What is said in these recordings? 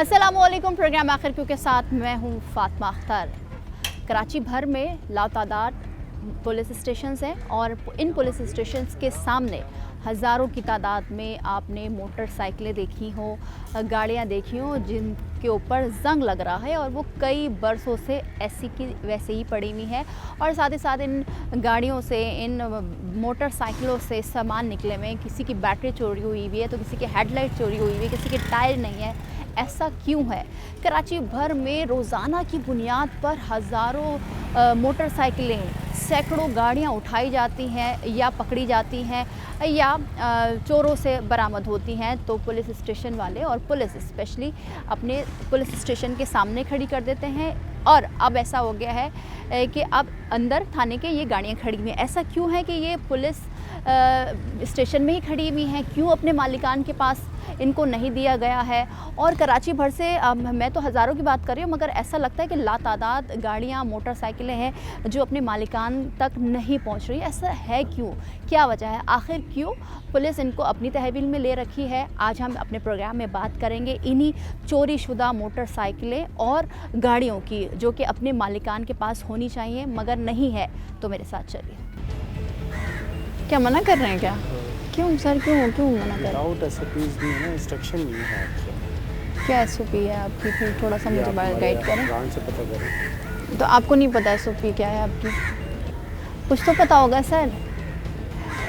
अस्सलामुअलैकुम। प्रोग्राम आखिर क्यों के साथ मैं हूँ फातिमा अख्तर। कराची भर में लातादाद पुलिस स्टेशंस हैं और इन पुलिस स्टेशंस के सामने हज़ारों की तादाद में आपने मोटरसाइकिलें देखी हों, गाड़ियाँ देखी हों जिनके ऊपर जंग लग रहा है और वो कई बरसों से ऐसी की वैसे ही पड़ी हुई है। और साथ ही साथ इन गाड़ियों से, इन मोटरसाइकिलों से सामान निकले हुए हैं। किसी की बैटरी चोरी हुई हुई है तो किसी की हेडलाइट चोरी हुई हुई है, किसी के टायर नहीं है। ऐसा क्यों है? कराची भर में रोज़ाना की बुनियाद पर हज़ारों मोटरसाइकिलें, सैकड़ों गाड़ियां उठाई जाती हैं या पकड़ी जाती हैं या चोरों से बरामद होती हैं। तो पुलिस स्टेशन वाले और पुलिस स्पेशली अपने पुलिस स्टेशन के सामने खड़ी कर देते हैं। और अब ऐसा हो गया है कि अब अंदर थाने के ये गाड़ियां खड़ी हुई हैं। ऐसा क्यों है कि ये पुलिस स्टेशन में ही खड़ी हुई हैं? क्यों अपने मालिकान के पास इनको नहीं दिया गया है? और कराची भर से मैं तो हज़ारों की बात कर रही हूँ, मगर ऐसा लगता है कि लातादाद गाड़ियाँ, मोटरसाइकिलें हैं जो अपने मालिकान तक नहीं पहुँच रही। ऐसा है क्यों? क्या वजह है? आखिर क्यों पुलिस इनको अपनी तहवील में ले रखी है? आज हम अपने प्रोग्राम में बात करेंगे इन्हीं चोरी शुदा मोटरसाइकिलें और गाड़ियों की, जो कि अपने मालिकान के पास होनी चाहिए मगर नहीं है। तो मेरे साथ चलिए। क्या मना कर रहे हैं क्या? क्यों सर, क्यों मना कर रहे हैं? SOPs भी है ना, इंस्ट्रक्शन नहीं है आपसे। क्या SOP है आपकी? फिर थोड़ा सा मुझे गाइड करें। ब्रांच से पता करें। तो आपको नहीं पता SOP क्या है आपकी? कुछ तो पता होगा सर,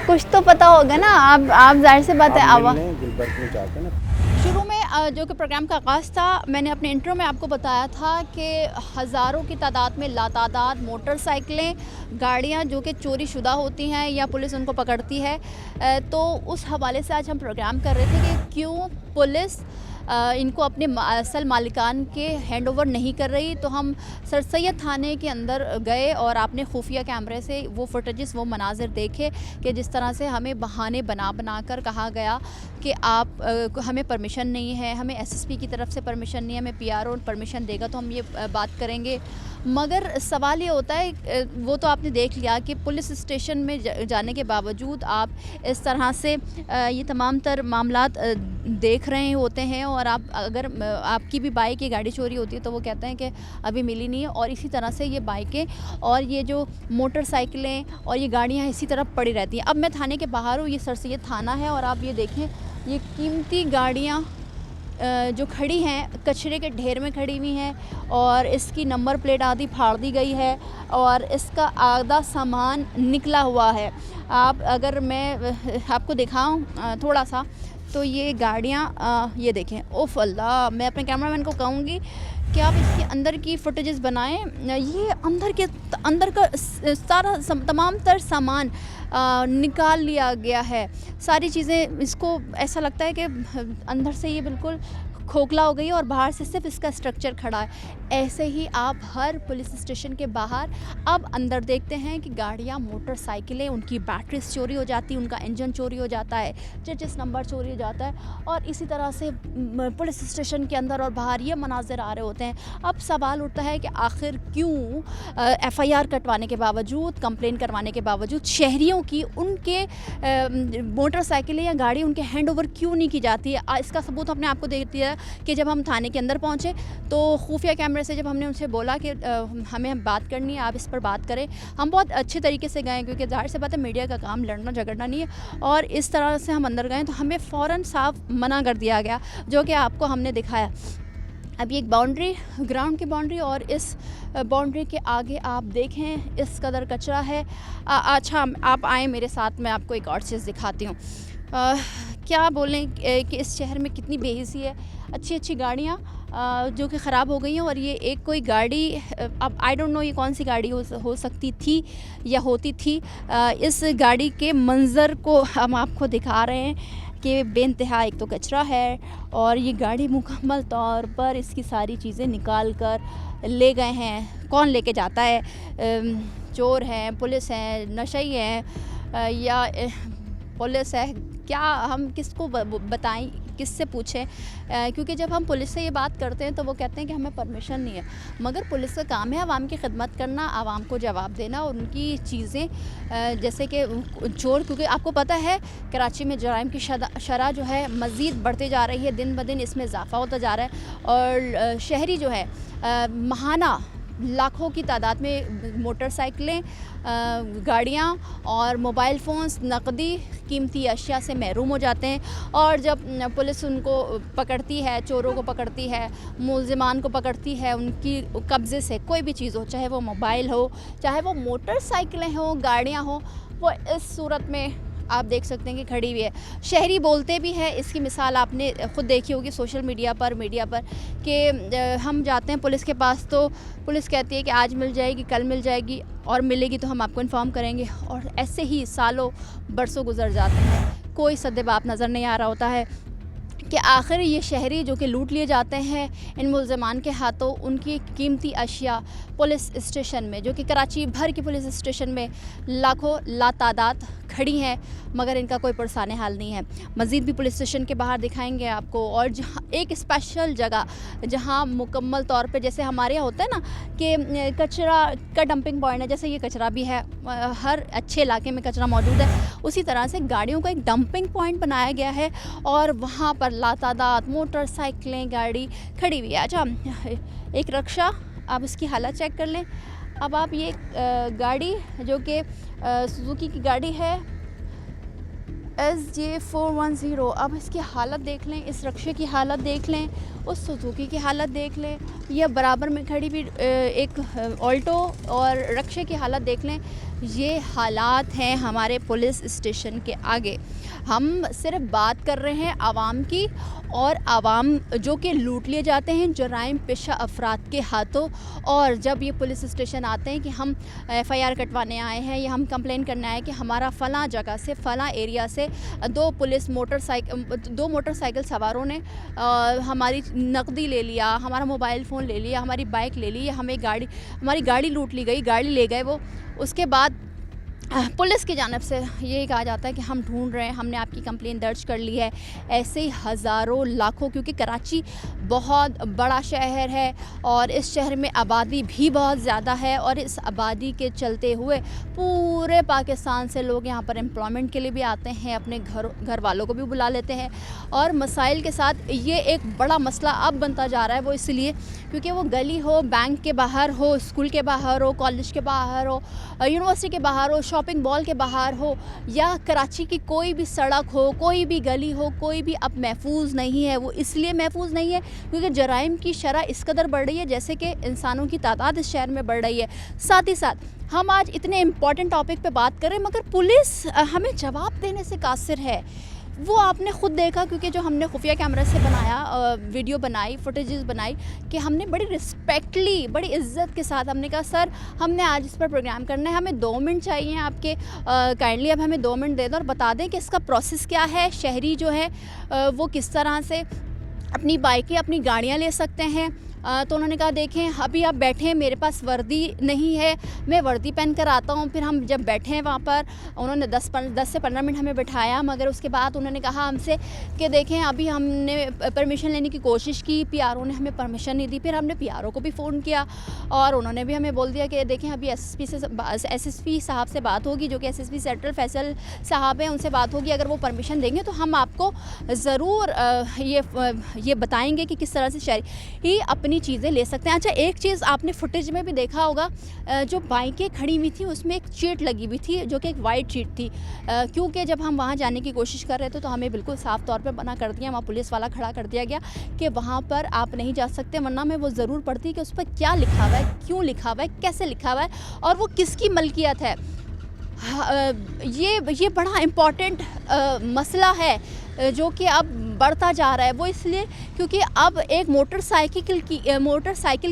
कुछ तो पता होगा ना। आप जाहिर से बात है गुलबर्ग में जाके ना। शुरू में जो कि प्रोग्राम का आगाज़ था, मैंने अपने इंट्रो में आपको बताया था कि हज़ारों की तादाद में लातादाद मोटरसाइकिलें, गाड़ियां जो कि चोरी शुदा होती हैं या पुलिस उनको पकड़ती है। तो उस हवाले से आज हम प्रोग्राम कर रहे थे कि क्यों पुलिस इनको अपने असल मालिकान के हैंड ओवर नहीं कर रही। तो हम सर सैयद थाने के अंदर गए और आपने खुफिया कैमरे से वो फुटेजेस, वो मनाजिर देखे कि जिस तरह से हमें बहाने बना कर कहा गया कि आप हमें परमिशन नहीं है, हमें SSP की तरफ से परमिशन नहीं है, हमें PRO परमिशन देगा तो हम ये बात करेंगे। मगर सवाल ये होता है, वो तो आपने देख लिया कि पुलिस स्टेशन में जाने के बावजूद आप इस तरह से ये तमाम तर मामलात देख रहे होते हैं। और आप अगर आपकी भी बाइक या गाड़ी चोरी होती है तो वो कहते हैं कि अभी मिली नहीं है। और इसी तरह से ये बाइकें और ये जो मोटरसाइकिलें और ये गाड़ियाँ इसी तरह पड़ी रहती हैं। अब मैं थाने के बाहर हूँ, ये सर सैयद थाना है और आप ये देखें, ये कीमती गाड़ियाँ जो खड़ी हैं कचरे के ढेर में खड़ी हुई हैं और इसकी नंबर प्लेट आधी फाड़ दी गई है और इसका आधा सामान निकला हुआ है। आप अगर मैं आपको दिखाऊं थोड़ा सा, तो ये गाड़ियाँ ये देखें। ओफ अल्लाह, मैं अपने कैमरामैन को कहूँगी कि आप इसके अंदर की फुटेजेस बनाएं। ये अंदर का सारा तमाम तर सामान निकाल लिया गया है, सारी चीज़ें। इसको ऐसा लगता है कि अंदर से ये बिल्कुल खोखला हो गई है और बाहर से सिर्फ इसका स्ट्रक्चर खड़ा है। ऐसे ही आप हर पुलिस स्टेशन के बाहर अब अंदर देखते हैं कि गाड़ियाँ, मोटरसाइकिलें, उनकी बैटरीज चोरी हो जाती है, उनका इंजन चोरी हो जाता है, चेचिस नंबर चोरी हो जाता है। और इसी तरह से पुलिस स्टेशन के अंदर और बाहर ये मनाजिर आ रहे होते हैं। अब सवाल उठता है कि आखिर क्यों FIR कटवाने के बावजूद, कंप्लेन करवाने के बावजूद शहरियों की उनके मोटरसाइकिलें या गाड़ी उनके हैंड ओवर क्यों नहीं की जाती है? इसका सबूत हमने आपको दे दिया कि जब हम थाने के अंदर पहुंचे तो खुफिया कैमरे से जब हमने उनसे बोला कि हमें बात करनी है, आप इस पर बात करें। हम बहुत अच्छे तरीके से गए क्योंकि जाहिर सी बात है मीडिया का काम लड़ना झगड़ना नहीं है। और इस तरह से हम अंदर गए तो हमें फ़ौरन साफ मना कर दिया गया, जो कि आपको हमने दिखाया। अब ये एक बाउंड्री, ग्राउंड की बाउंड्री, और इस बाउंड्री के आगे आप देखें इस कदर कचरा है। अच्छा, आप आए मेरे साथ, मैं आपको एक और चीज़ दिखाती हूँ। क्या बोलें कि इस शहर में कितनी बेहिसी है। अच्छी गाड़ियाँ जो कि ख़राब हो गई हैं। और ये एक कोई गाड़ी, अब आई डोंट नो ये कौन सी गाड़ी हो सकती थी या होती थी। इस गाड़ी के मंज़र को हम आपको दिखा रहे हैं कि बेइंतहा एक तो कचरा है और ये गाड़ी मुकम्मल तौर पर इसकी सारी चीज़ें निकाल कर ले गए हैं। कौन लेके जाता है? चोर हैं, पुलिस हैं, नशई हैं या पुलिस है? क्या हम किसको बताएं किससे पूछें, क्योंकि जब हम पुलिस से ये बात करते हैं तो वो कहते हैं कि हमें परमिशन नहीं है, मगर पुलिस का काम है आवाम की खिदमत करना, आवाम को जवाब देना और उनकी चीज़ें जैसे कि चोर, क्योंकि आपको पता है कराची में जराइम की शरह जो है मज़ीद बढ़ते जा रही है, दिन ब दिन इसमें इजाफा होता जा रहा है और शहरी जो है महाना लाखों की तादाद में मोटरसाइकिलें, गाड़ियाँ और मोबाइल फ़ोन्स, नकदी, कीमती अशिया से महरूम हो जाते हैं। और जब पुलिस उनको पकड़ती है, चोरों को पकड़ती है, मुलज़िमान को पकड़ती है, उनकी कब्ज़े से कोई भी चीज़ हो, चाहे वो मोबाइल हो, चाहे वो मोटरसाइकिलें हों, गाड़ियाँ हों, वो इस सूरत में आप देख सकते हैं कि खड़ी हुई है। शहरी बोलते भी हैं, इसकी मिसाल आपने ख़ुद देखी होगी सोशल मीडिया पर कि हम जाते हैं पुलिस के पास तो पुलिस कहती है कि आज मिल जाएगी, कल मिल जाएगी और मिलेगी तो हम आपको इन्फॉर्म करेंगे, और ऐसे ही सालों बरसों गुजर जाते हैं, कोई सद्देबाप नज़र नहीं आ रहा होता है कि आखिर ये शहरी जो कि लूट लिए जाते हैं इन मुलज़मान के हाथों, उनकी कीमती अशिया पुलिस स्टेशन में, जो कि कराची भर की पुलिस स्टेशन में लाखों लातादाद खड़ी हैं, मगर इनका कोई पुरसाने हाल नहीं है। मज़ीद भी पुलिस स्टेशन के बाहर दिखाएंगे आपको, और जहाँ एक स्पेशल जगह जहाँ मुकम्मल तौर पे जैसे हमारे यहाँ होता है ना कि कचरा का डंपिंग पॉइंट है, जैसे ये कचरा भी है, हर अच्छे इलाके में कचरा मौजूद है, उसी तरह से गाड़ियों का एक डंपिंग पॉइंट बनाया गया है और वहाँ पर लातादाद मोटरसाइकिलें, गाड़ी खड़ी हुई है। अच्छा, एक रक्षा, आप इसकी हालत चेक कर लें। अब आप ये गाड़ी जो कि सुजुकी की गाड़ी है SJ410, अब इसकी हालत देख लें, इस रक्शे की हालत देख लें, उस सुजुकी की हालत देख लें, यह बराबर में खड़ी भी एक ऑल्टो और रक्शे की हालत देख लें। ये हालात हैं हमारे पुलिस स्टेशन के आगे। हम सिर्फ बात कर रहे हैं आवाम की, और आवाम जो कि लूट लिए जाते हैं जराइम पेशा अफराद के हाथों, और जब ये पुलिस स्टेशन आते हैं कि हम FIR कटवाने आए हैं या हम कंप्लेन करने आए हैं कि हमारा फ़लाँ जगह से, फ़लाँ एरिया से दो मोटरसाइकिल सवारों ने हमारी नकदी ले लिया, हमारा मोबाइल फ़ोन ले लिया, हमारी बाइक ले ली, हमारी गाड़ी लूट ली गई, गाड़ी ले गए वो। उसके बाद पुलिस की जानिब से यही कहा जाता है कि हम ढूंढ रहे हैं, हमने आपकी कंप्लेन दर्ज कर ली है। ऐसे ही हज़ारों लाखों, क्योंकि कराची बहुत बड़ा शहर है और इस शहर में आबादी भी बहुत ज़्यादा है, और इस आबादी के चलते हुए पूरे पाकिस्तान से लोग यहाँ पर एम्प्लॉयमेंट के लिए भी आते हैं, अपने घर वालों को भी बुला लेते हैं। और मसाइल के साथ ये एक बड़ा मसला अब बनता जा रहा है, वो इसलिए क्योंकि वो गली हो, बैंक के बाहर हो, स्कूल के बाहर हो, कॉलेज के बाहर हो, यूनिवर्सिटी के बाहर हो, शॉपिंग मॉल के बाहर हो, या कराची की कोई भी सड़क हो, कोई भी गली हो, कोई भी अब महफूज नहीं है। वो इसलिए महफूज नहीं है क्योंकि जराइम की शरह इस कदर बढ़ रही है, जैसे कि इंसानों की तादाद इस शहर में बढ़ रही है। साथ ही साथ हम आज इतने इम्पॉर्टेंट टॉपिक पे बात करें, मगर पुलिस हमें जवाब देने से कासिर है। वो आपने ख़ुद देखा, क्योंकि जो हमने खुफिया कैमरा से बनाया, वीडियो बनाई, फुटेजेस बनाई, कि हमने बड़ी रिस्पेक्टली, बड़ी इज़्ज़त के साथ हमने कहा सर हमने आज इस पर प्रोग्राम करना है, हमें 2 मिनट चाहिए आपके, काइंडली अब हमें 2 मिनट दे दो और बता दें कि इसका प्रोसेस क्या है, शहरी जो है वो किस तरह से अपनी बाइकें, अपनी गाड़ियाँ ले सकते हैं। तो उन्होंने कहा देखें अभी आप बैठे हैं, मेरे पास वर्दी नहीं है, मैं वर्दी पहन कर आता हूँ। फिर हम जब बैठे हैं वहाँ पर, उन्होंने 10 से 15 मिनट हमें बैठाया, मगर उसके बाद उन्होंने कहा हमसे कि देखें अभी हमने परमिशन लेने की कोशिश की, PRO ने हमें परमिशन नहीं दी। फिर हमने PRO को भी फ़ोन किया और उन्होंने भी हमें बोल दिया कि देखें अभी SSP साहब से बात होगी, जो कि SSP सेंट्रल फैसल साहब हैं, उनसे बात होगी। अगर वो परमिशन देंगे तो हम आपको ज़रूर ये बताएँगे कि किस तरह से शहरी अपनी चीज़ें ले सकते हैं। अच्छा, एक चीज़ आपने फुटेज में भी देखा होगा, जो बाइकें खड़ी हुई थी उसमें एक चीट लगी हुई थी, जो कि एक वाइट चीट थी, क्योंकि जब हम वहाँ जाने की कोशिश कर रहे थे तो हमें बिल्कुल साफ़ तौर पे मना कर दिया, वहाँ पुलिस वाला खड़ा कर दिया गया कि वहाँ पर आप नहीं जा सकते, वरना मैं वो ज़रूर पढ़ती कि उस पर क्या लिखा हुआ है, क्यों लिखा हुआ है, कैसे लिखा हुआ है और वो किसकी मलकियत है। ये बड़ा इम्पॉर्टेंट मसला है जो कि अब बढ़ता जा रहा है। वो इसलिए क्योंकि अब एक मोटरसाइकिल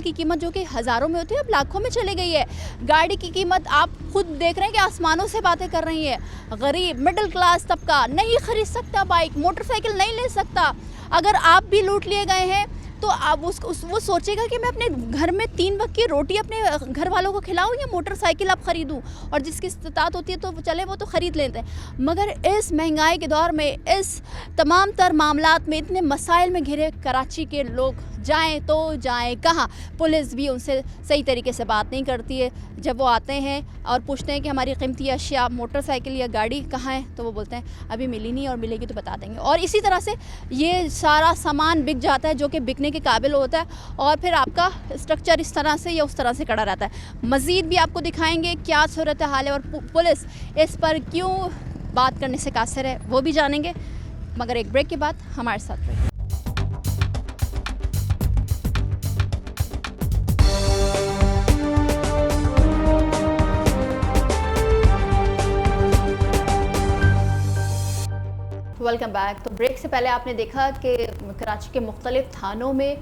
की कीमत जो कि हज़ारों में होती है अब लाखों में चली गई है। गाड़ी की कीमत आप खुद देख रहे हैं कि आसमानों से बातें कर रही है। गरीब मिडिल क्लास तबका नहीं खरीद सकता बाइक, मोटरसाइकिल नहीं ले सकता। अगर आप भी लूट लिए गए हैं तो आप वो सोचेगा कि मैं अपने घर में 3 वक्त की रोटी अपने घर वालों को खिलाऊं या मोटरसाइकिल आप ख़रीदूं, और जिसकी इस्तात होती है तो चले वो तो ख़रीद लेते हैं। मगर इस महंगाई के दौर में, इस तमाम तर मामलात में, इतने मसाइल में घिरे कराची के लोग जाएं तो जाएं कहाँ? पुलिस भी उनसे सही तरीके से बात नहीं करती है। जब वो आते हैं और पूछते हैं कि हमारी कीमती अशिया मोटरसाइकिल या गाड़ी कहाँ है, तो वो बोलते हैं अभी मिली नहीं, और मिलेगी तो बता देंगे। और इसी तरह से ये सारा सामान बिक जाता है जो कि बिकने के काबिल होता है, और फिर आपका स्ट्रक्चर इस तरह से या उस तरह से खड़ा रहता है। मज़ीद भी आपको दिखाएंगे क्या सूरत हाल है और पुलिस इस पर क्यों बात करने से कासिर है, वो भी जानेंगे। मगर एक ब्रेक के बाद हमारे साथ रहिए। Welcome back. तो ब्रेक से पहले आपने देखा कि कराची के मुख्तलिफ थानों में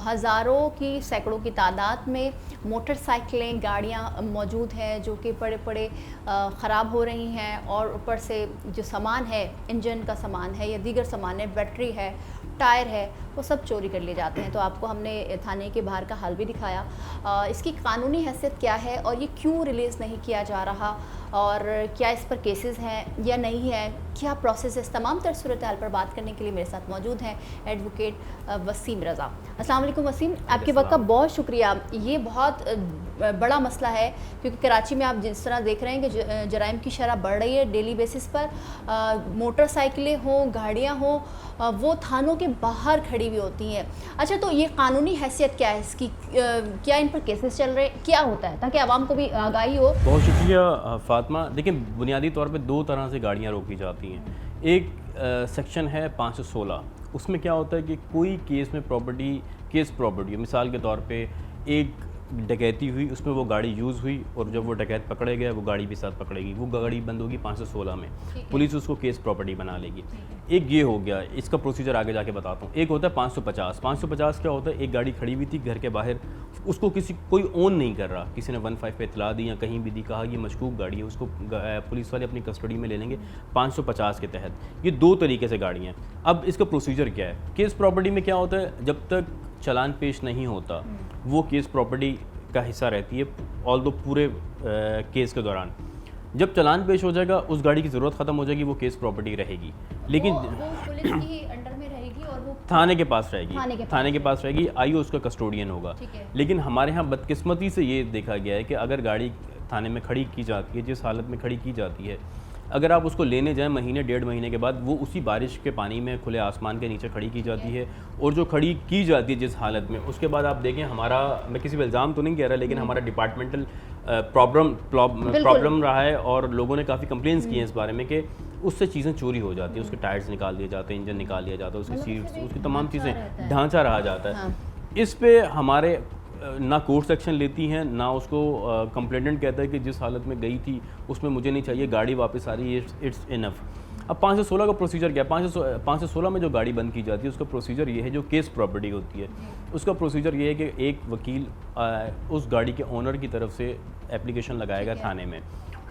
हज़ारों की, सैकड़ों की तादाद में मोटरसाइकिलें, गाड़ियां मौजूद हैं जो कि बड़े ख़राब हो रही हैं, और ऊपर से जो सामान है, इंजन का सामान है या दीगर सामान है, बैटरी है, टायर है, वो सब चोरी कर लिए जाते हैं। तो आपको हमने थाने के बाहर का हाल भी दिखाया। इसकी कानूनी हैसियत क्या है और ये क्यों रिलीज़ नहीं किया जा रहा, और क्या इस पर केसेस हैं या नहीं है, क्या प्रोसेस है, इस तमाम तर सूरत हाल पर बात करने के लिए मेरे साथ मौजूद हैं एडवोकेट वसीम रज़ा। अस्सलाम वालेकुम वसीम, आपके वक्त का बहुत शुक्रिया। ये बहुत बड़ा मसला है क्योंकि कराची में आप जिस तरह देख रहे हैं कि जराइम की शरह बढ़ रही है डेली बेसिस पर। मोटरसाइकिलें हों, गाड़ियाँ हों, वो थानों के बाहर खड़ी हुई होती हैं। अच्छा, तो ये कानूनी हैसियत क्या है इसकी, क्या इन पर केसेस चल रहे हैं, क्या होता है, ताकि आवाम को भी आगाही हो? बहुत शुक्रिया फातिमा। देखिए, बुनियादी तौर पे 2 तरह से गाड़ियाँ रोकी जाती हैं। एक सेक्शन है 516, उसमें क्या होता है कि कोई केस में प्रॉपर्टी, मिसाल के तौर पे एक डकैती हुई, उसमें वो गाड़ी यूज़ हुई, और जब वो डकैत पकड़े गया वो गाड़ी भी साथ पकड़ेगी, वो गाड़ी बंद होगी 516 में, पुलिस उसको केस प्रॉपर्टी बना लेगी। एक ये हो गया, इसका प्रोसीजर आगे जाके बताता हूँ। एक होता है 550। 550 क्या होता है, एक गाड़ी खड़ी हुई थी घर के बाहर, उसको कोई ओन नहीं कर रहा, किसी ने 15 पे इतला दी या कहीं भी दी, कहा ये मशकूक गाड़ी है, उसको पुलिस वाले अपनी कस्टडी में ले लेंगे 550 के तहत। ये 2 तरीके से गाड़ियाँ हैं। अब इसका प्रोसीजर क्या है? केस प्रॉपर्टी में क्या होता है, जब तक चालान पेश नहीं होता वो केस प्रॉपर्टी का हिस्सा रहती है, ऑल्दो पूरे केस के दौरान। जब चालान पेश हो जाएगा, उस गाड़ी की ज़रूरत ख़त्म हो जाएगी, वो केस प्रॉपर्टी रहेगी, लेकिन वो पुलिस की अंडर में रहेगी और वो थाने के पास रहेगी, थाने के पास रहेगी, आईओ उसका कस्टोडियन होगा। लेकिन हमारे यहाँ बदकिस्मती से ये देखा गया है कि अगर गाड़ी थाने में खड़ी की जाती है, जिस हालत में खड़ी की जाती है, अगर आप उसको लेने जाएं महीने 1.5 महीने के बाद, वो उसी बारिश के पानी में खुले आसमान के नीचे खड़ी की जाती है। और जो खड़ी की जाती है जिस हालत में, उसके बाद आप देखें, हमारा, मैं किसी पर इल्ज़ाम तो नहीं कह रहा, लेकिन हमारा डिपार्टमेंटल प्रॉब्लम रहा है, और लोगों ने काफ़ी कंप्लेंट्स की हैं इस बारे में कि उससे चीज़ें चोरी हो जाती हैं, उसके टायर्स निकाल दिए जाते हैं, इंजन निकाल दिया जाता है, उसकी सीट्स, उसकी तमाम चीज़ें, ढांचा रहा जाता है। इस पे हमारे ना कोर्ट सेक्शन लेती हैं, ना उसको कंप्लेनेंट कहता है कि जिस हालत में गई थी उसमें मुझे नहीं चाहिए, गाड़ी वापस आ रही है, इट्स इनफ। अब 516 का प्रोसीजर क्या है? 516 में जो गाड़ी बंद की जाती है उसका प्रोसीजर ये है, जो केस प्रॉपर्टी होती है उसका प्रोसीजर ये है कि एक वकील उस गाड़ी के ओनर की तरफ से एप्लीकेशन लगाएगा थाने में,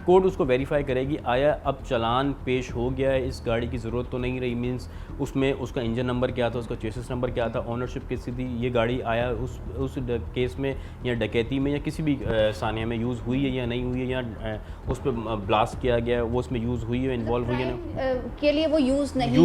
कोर्ट उसको वेरीफाई करेगी, आया अब चालान पेश हो गया है, इस गाड़ी की ज़रूरत तो नहीं रही, मींस उसमें उसका इंजन नंबर क्या था, उसका चेसिस नंबर क्या था, ओनरशिप किसकी थी, ये गाड़ी आया उस केस में या डकैती में या किसी भी सानिया में यूज़ हुई है या नहीं हुई है, या उस पर ब्लास्ट किया गया वो उसमें यूज़ हुई है, इन्वॉल्व हुई है ना, के लिए वो यूज़ नहीं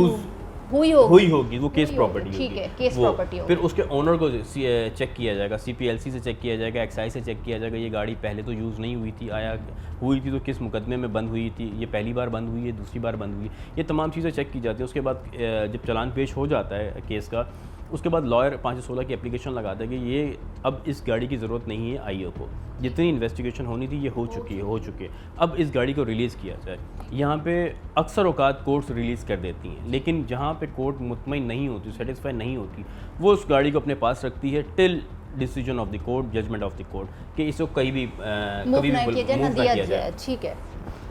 हुई होगी, वो केस प्रॉपर्टी होगी, ठीक है, केस प्रॉपर्टी होगी। फिर उसके ओनर को चेक किया जाएगा, CPLC से चेक किया जाएगा, एक्साइज से चेक किया जाएगा, ये गाड़ी पहले तो यूज़ नहीं हुई थी, आया हुई थी तो किस मुकदमे में बंद हुई थी, ये पहली बार बंद हुई है, दूसरी बार बंद हुई, ये तमाम चीज़ें चेक की जाती है। उसके बाद जब चालान पेश हो जाता है केस का, उसके बाद लॉयर 516 की एप्लीकेशन लगाता है कि ये अब इस गाड़ी की ज़रूरत नहीं है, आईओ को जितनी इन्वेस्टिगेशन होनी थी ये हो चुकी है, अब इस गाड़ी को रिलीज़ किया जाए। यहाँ पे अक्सर औकात कोर्ट्स रिलीज़ कर देती हैं, लेकिन जहाँ पे कोर्ट मुतमईन नहीं होती, सेटिस्फाई नहीं होती, वो उस गाड़ी को अपने पास रखती है till decision of the court, judgment of the court, कि इसको कभी भी दिया जाए। ठीक है।